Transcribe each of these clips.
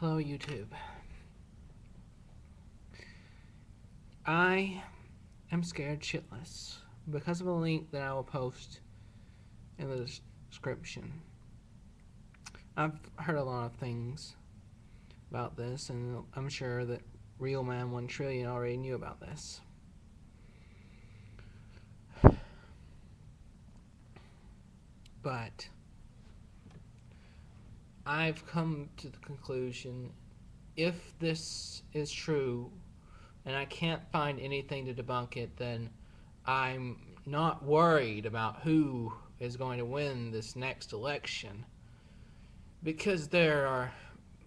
Hello, YouTube. I am scared shitless because of a link that I will post in the description. I've heard a lot of things about this, and I'm sure that Real Man 1 Trillion already knew about this. But I've come to the conclusion, if this is true, and I can't find anything to debunk it, then I'm not worried about who is going to win this next election, because there are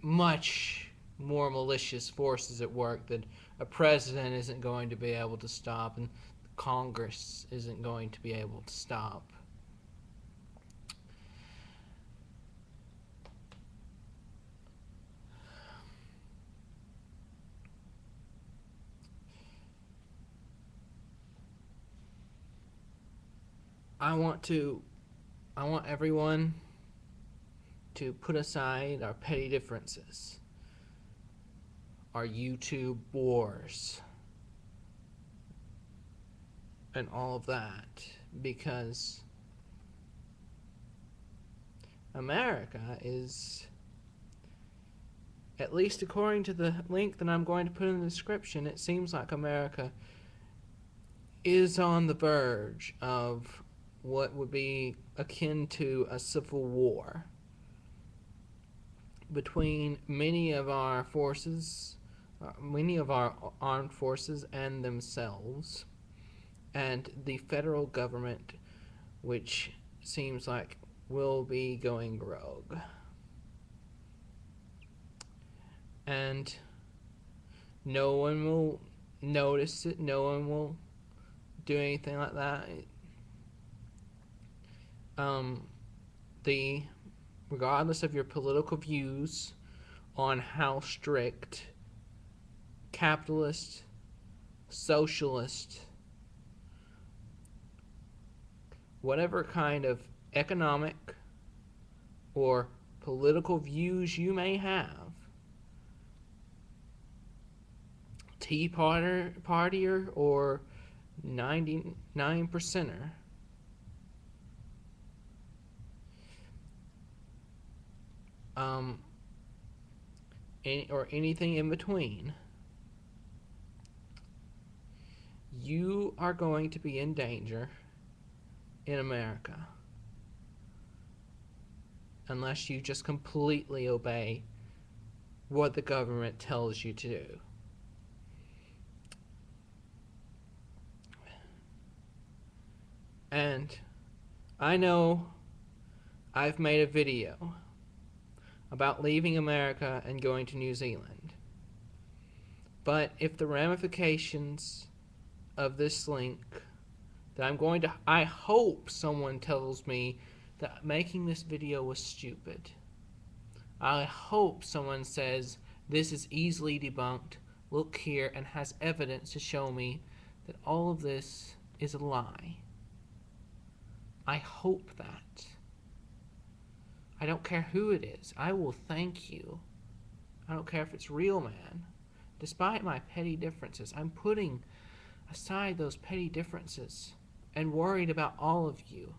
much more malicious forces at work that a president isn't going to be able to stop and Congress isn't going to be able to stop. I want everyone to put aside our petty differences, our YouTube wars, and all of that, because America is, at least according to the link that I'm going to put in the description, it seems like America is on the verge of what would be akin to a civil war between many of our forces, many of our armed forces and themselves, and the federal government, which seems like will be going rogue. And no one will notice it, no one will do anything like that. Regardless of your political views on how strict capitalist, socialist, whatever kind of economic or political views you may have, Tea Partier or 99%er, or anything in between, you are going to be in danger in America unless you just completely obey what the government tells you to do. And I know I've made a video about leaving America and going to New Zealand. But if the ramifications of this link that I hope someone tells me that making this video was stupid. I hope someone says this is easily debunked, look here, and has evidence to show me that all of this is a lie. I hope that. I don't care who it is. I will thank you. I don't care if it's Real Man. Despite my petty differences, I'm putting aside those petty differences and worried about all of you.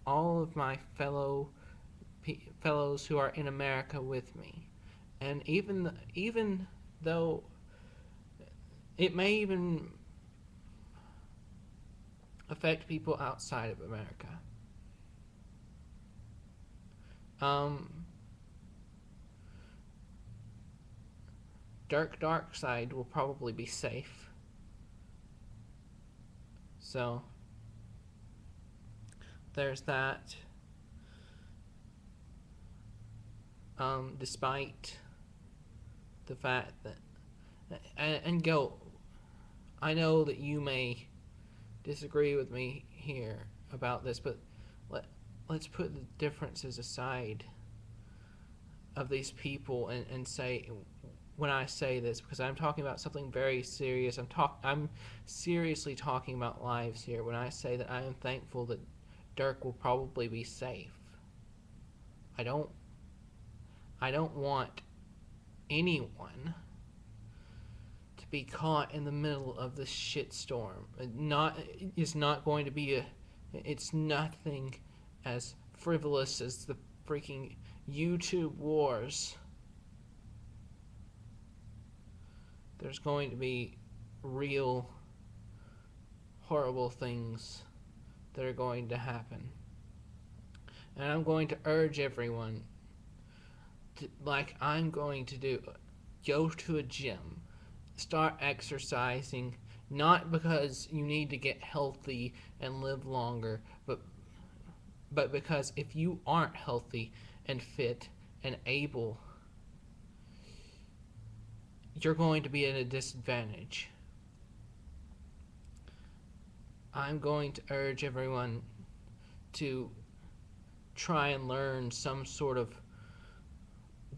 All of my fellows who are in America with me. And even though it may even affect people outside of America. Dark side will probably be safe. So there's that. Despite the fact that, and go, I know that you may disagree with me here about this, but let's put the differences aside of these people and say, when I say this, because I'm talking about something very serious, I'm seriously talking about lives here when I say that I am thankful that Dirk will probably be safe. I don't want anyone to be caught in the middle of this shitstorm. It's not going to be it's nothing as frivolous as the freaking YouTube wars. There's going to be real horrible things that are going to happen. And I'm going to urge everyone to, like I'm going to do, go to a gym, start exercising, not because you need to get healthy and live longer, but because if you aren't healthy and fit and able, you're going to be at a disadvantage. I'm going to urge everyone to try and learn some sort of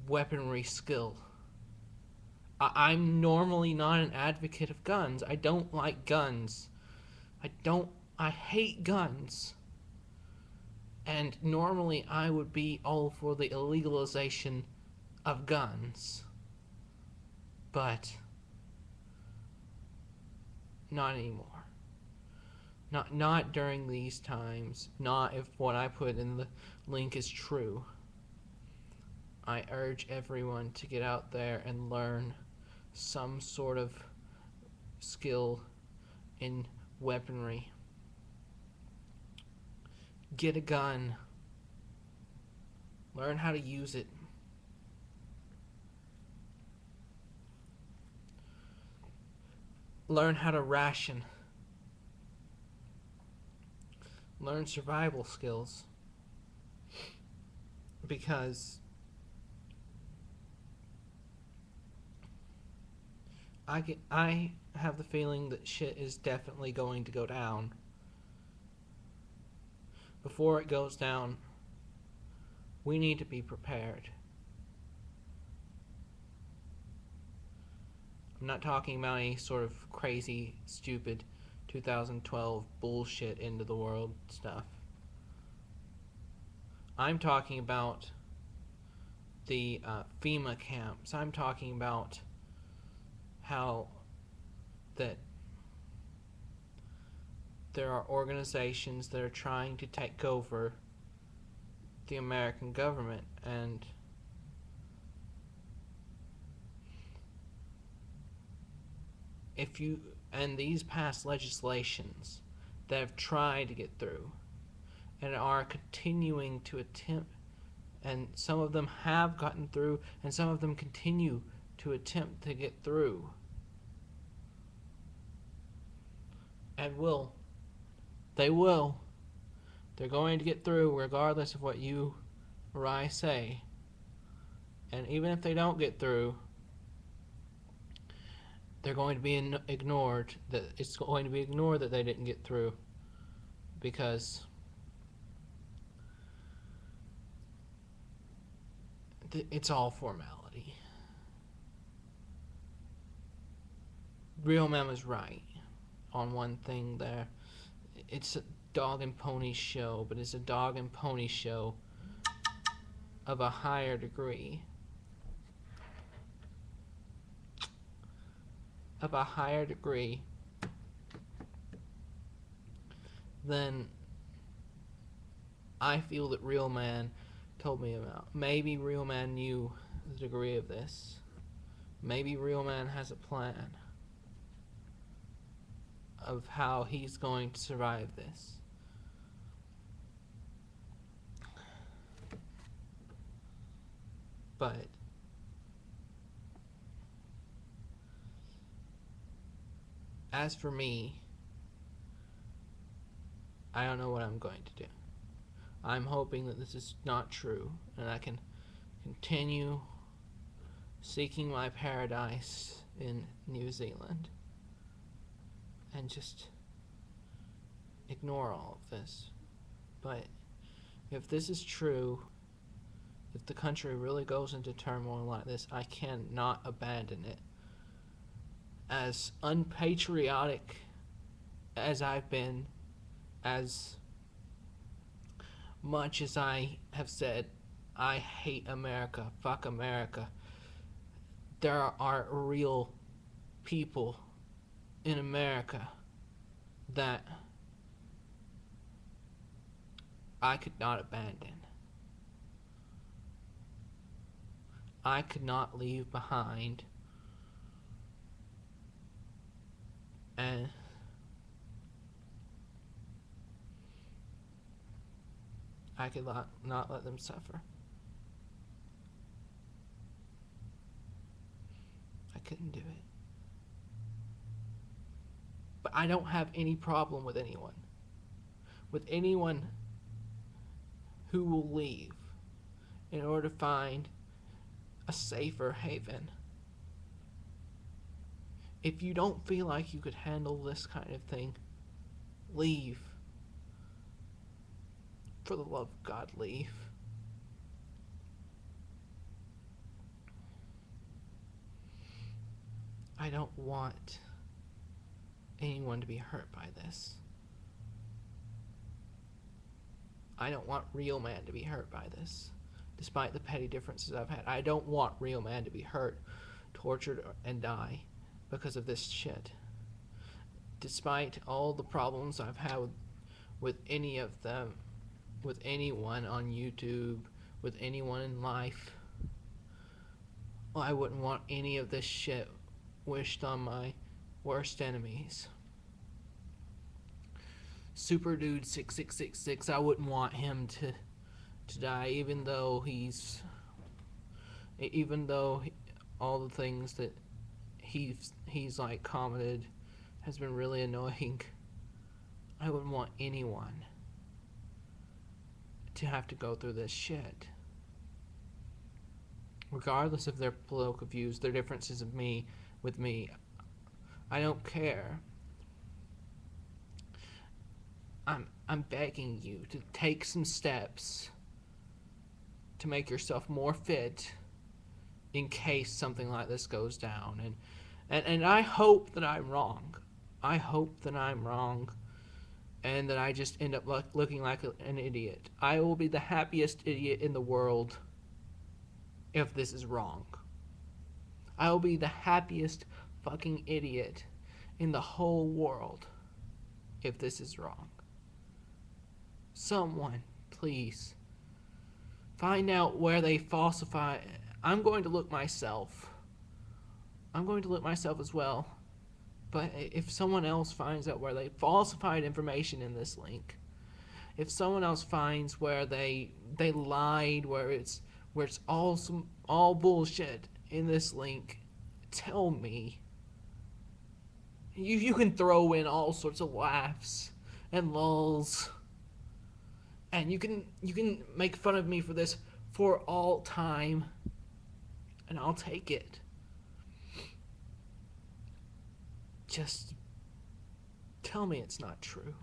weaponry skill. I'm normally not an advocate of guns. I don't like guns. I hate guns. And normally I would be all for the illegalization of guns. But not anymore. Not during these times. Not if what I put in the link is true. I urge everyone to get out there and learn some sort of skill in weaponry. Get a gun. Learn how to use it. Learn how to ration. Learn survival skills. Because I have the feeling that shit is definitely going to go down. Before it goes down, we need to be prepared. I'm not talking about any sort of crazy, stupid 2012 bullshit into the world stuff. I'm talking about the FEMA camps. I'm talking about how that there are organizations that are trying to take over the American government, and these past legislations that have tried to get through and are continuing to attempt, and some of them have gotten through and some of them continue to attempt to get through, and they're going to get through regardless of what you or I say. And even if they don't get through, they're going to be ignored. That it's going to be ignored that they didn't get through, because it's all formality. Real Man was right on one thing there. It's a dog and pony show, but it's a dog and pony show of a higher degree. Of a higher degree than I feel that Real Man told me about. Maybe Real Man knew the degree of this. Maybe Real Man has a plan of how he's going to survive this. But as for me, I don't know what I'm going to do. I'm hoping that this is not true and I can continue seeking my paradise in New Zealand and just ignore all of this. But if this is true, if the country really goes into turmoil like this, I cannot abandon it. As unpatriotic as I've been, as much as I have said, I hate America, fuck America, there are real people in America that I could not abandon. I could not leave behind, and I could not let them suffer. I couldn't do it. But I don't have any problem with anyone. With anyone who will leave in order to find a safer haven. If you don't feel like you could handle this kind of thing, leave. For the love of God, leave. I don't want anyone to be hurt by this. I don't want real man to be hurt by this. Despite the petty differences I've had, I don't want real man to be hurt, tortured, and die because of this shit. Despite all the problems I've had with any of them, with anyone on YouTube, with anyone in life, I wouldn't want any of this shit wished on my worst enemies. Super Dude 6666, I wouldn't want him to die, even though all the things that he's like commented has been really annoying. I wouldn't want anyone to have to go through this shit, regardless of their political views, their differences with me. I don't care. I'm begging you to take some steps to make yourself more fit in case something like this goes down. And I hope that I'm wrong. I hope that I'm wrong and that I just end up looking like an idiot. I will be the happiest idiot in the world if this is wrong. I will be the happiest fucking idiot in the whole world if this is wrong. Someone, please, find out where they falsify. I'm going to look myself. I'm going to look myself as well. But if someone else finds out where they falsified information in this link, if someone else finds where they lied, where it's all bullshit in this link, tell me. You can throw in all sorts of laughs and lulls, and you can make fun of me for this for all time, and I'll take it. Just tell me it's not true.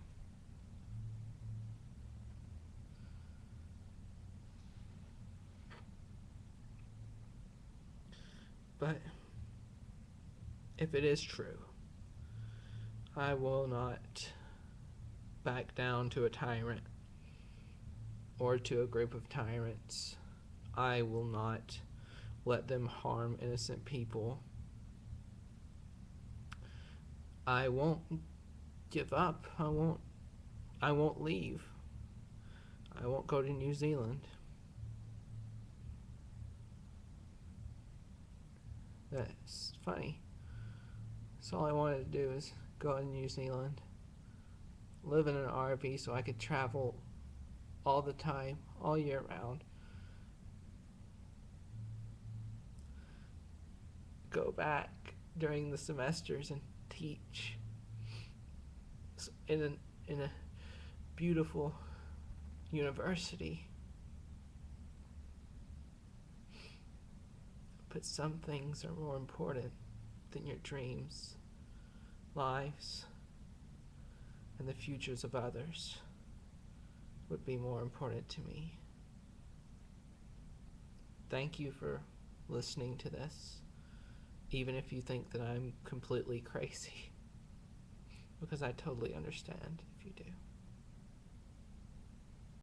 But if it is true, I will not back down to a tyrant or to a group of tyrants. I will not let them harm innocent people. I won't give up. I won't leave. I won't go to New Zealand. That's funny. So all I wanted to do is go to New Zealand, live in an RV so I could travel all the time, all year round. Go back during the semesters and teach in a beautiful university. But some things are more important than your dreams, lives, and the futures of others would be more important to me. Thank you for listening to this, even if you think that I'm completely crazy, because I totally understand if you do.